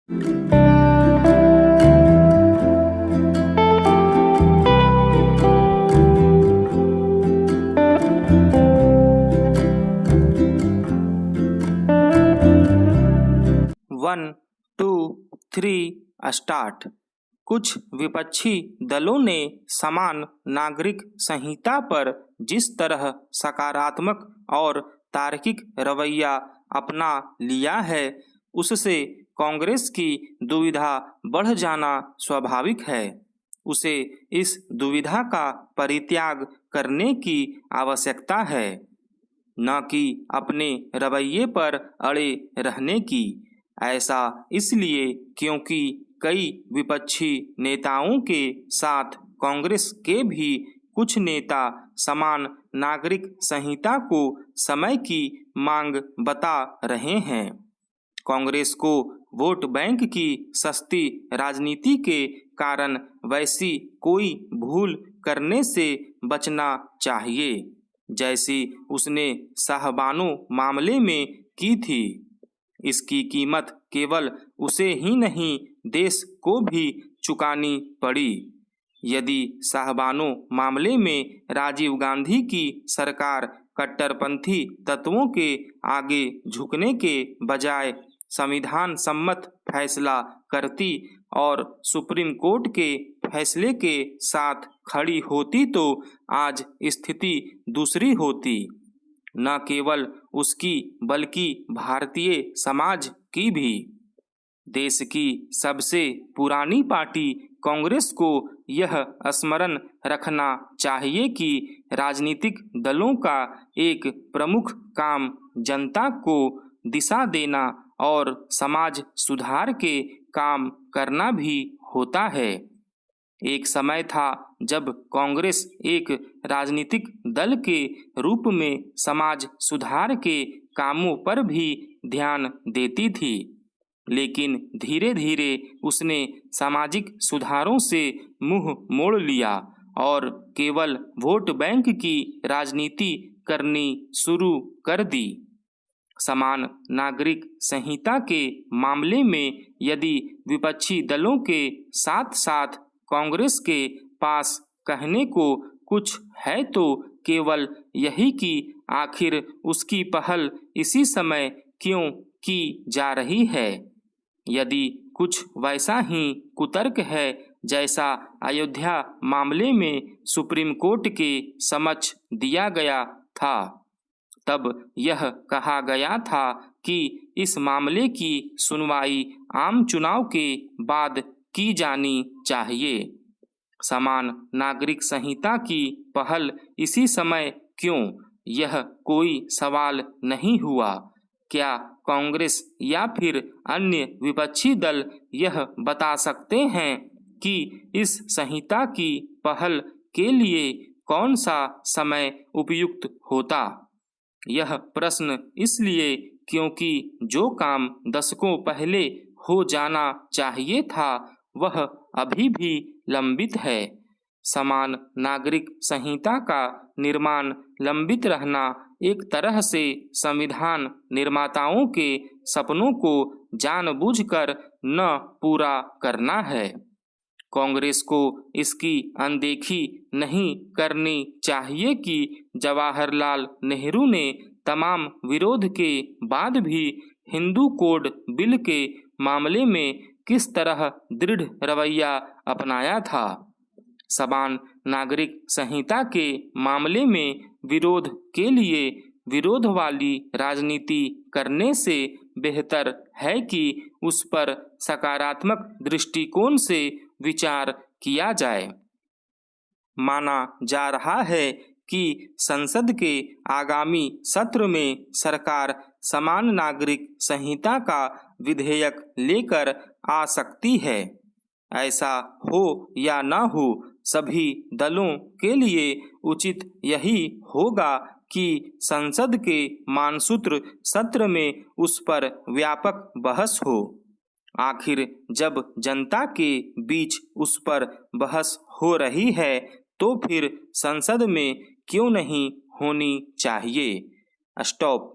1, 2, 3 start. कुछ विपक्षी दलों ने समान नागरिक संहिता पर जिस तरह सकारात्मक और तार्किक रवैया अपना लिया है, उससे कांग्रेस की दुविधा बढ़ जाना स्वाभाविक है। उसे इस दुविधा का परित्याग करने की आवश्यकता है, न कि अपने रवैये पर अड़े रहने की। ऐसा इसलिए क्योंकि कई विपक्षी नेताओं के साथ कांग्रेस के भी कुछ नेता समान नागरिक संहिता को समय की मांग बता रहे हैं। कांग्रेस को वोट बैंक की सस्ती राजनीति के कारण वैसी कोई भूल करने से बचना चाहिए जैसी उसने शाहबानो मामले में की थी। इसकी कीमत केवल उसे ही नहीं, देश को भी चुकानी पड़ी। यदि शाहबानो मामले में राजीव गांधी की सरकार कट्टरपंथी तत्वों के आगे झुकने के बजाय संविधान सम्मत फैसला करती और सुप्रीम कोर्ट के फैसले के साथ खड़ी होती तो आज स्थिति दूसरी होती। न केवल उसकी बल्कि भारतीय समाज की भी। देश की सबसे पुरानी पार्टी कांग्रेस को यह स्मरण रखना चाहिए कि राजनीतिक दलों का एक प्रमुख काम जनता को दिशा देना और समाज सुधार के काम करना भी होता है। एक समय था जब कांग्रेस एक राजनीतिक दल के रूप में समाज सुधार के कामों पर भी ध्यान देती थी, लेकिन धीरे धीरे उसने सामाजिक सुधारों से मुंह मोड़ लिया और केवल वोट बैंक की राजनीति करनी शुरू कर दी। समान नागरिक संहिता के मामले में यदि विपक्षी दलों के साथ साथ कांग्रेस के पास कहने को कुछ है तो केवल यही कि आखिर उसकी पहल इसी समय क्यों की जा रही है। यदि कुछ वैसा ही कुतर्क है जैसा अयोध्या मामले में सुप्रीम कोर्ट के समक्ष दिया गया था, तब यह कहा गया था कि इस मामले की सुनवाई आम चुनाव के बाद की जानी चाहिए। समान नागरिक संहिता की पहल इसी समय क्यों, यह कोई सवाल नहीं हुआ। क्या कांग्रेस या फिर अन्य विपक्षी दल यह बता सकते हैं कि इस संहिता की पहल के लिए कौन सा समय उपयुक्त होता? यह प्रश्न इसलिए क्योंकि जो काम दशकों पहले हो जाना चाहिए था वह अभी भी लंबित है। समान नागरिक संहिता का निर्माण लंबित रहना एक तरह से संविधान निर्माताओं के सपनों को जानबूझकर न पूरा करना है। कांग्रेस को इसकी अनदेखी नहीं करनी चाहिए कि जवाहरलाल नेहरू ने तमाम विरोध के बाद भी हिंदू कोड बिल के मामले में किस तरह दृढ़ रवैया अपनाया था। समान नागरिक संहिता के मामले में विरोध के लिए विरोध वाली राजनीति करने से बेहतर है कि उस पर सकारात्मक दृष्टिकोण से विचार किया जाए। माना जा रहा है कि संसद के आगामी सत्र में सरकार समान नागरिक संहिता का विधेयक लेकर आ सकती है। ऐसा हो या न हो, सभी दलों के लिए उचित यही होगा कि संसद के मानसूत्र सत्र में उस पर व्यापक बहस हो। आखिर जब जनता के बीच उस पर बहस हो रही है तो फिर संसद में क्यों नहीं होनी चाहिए। स्टॉप।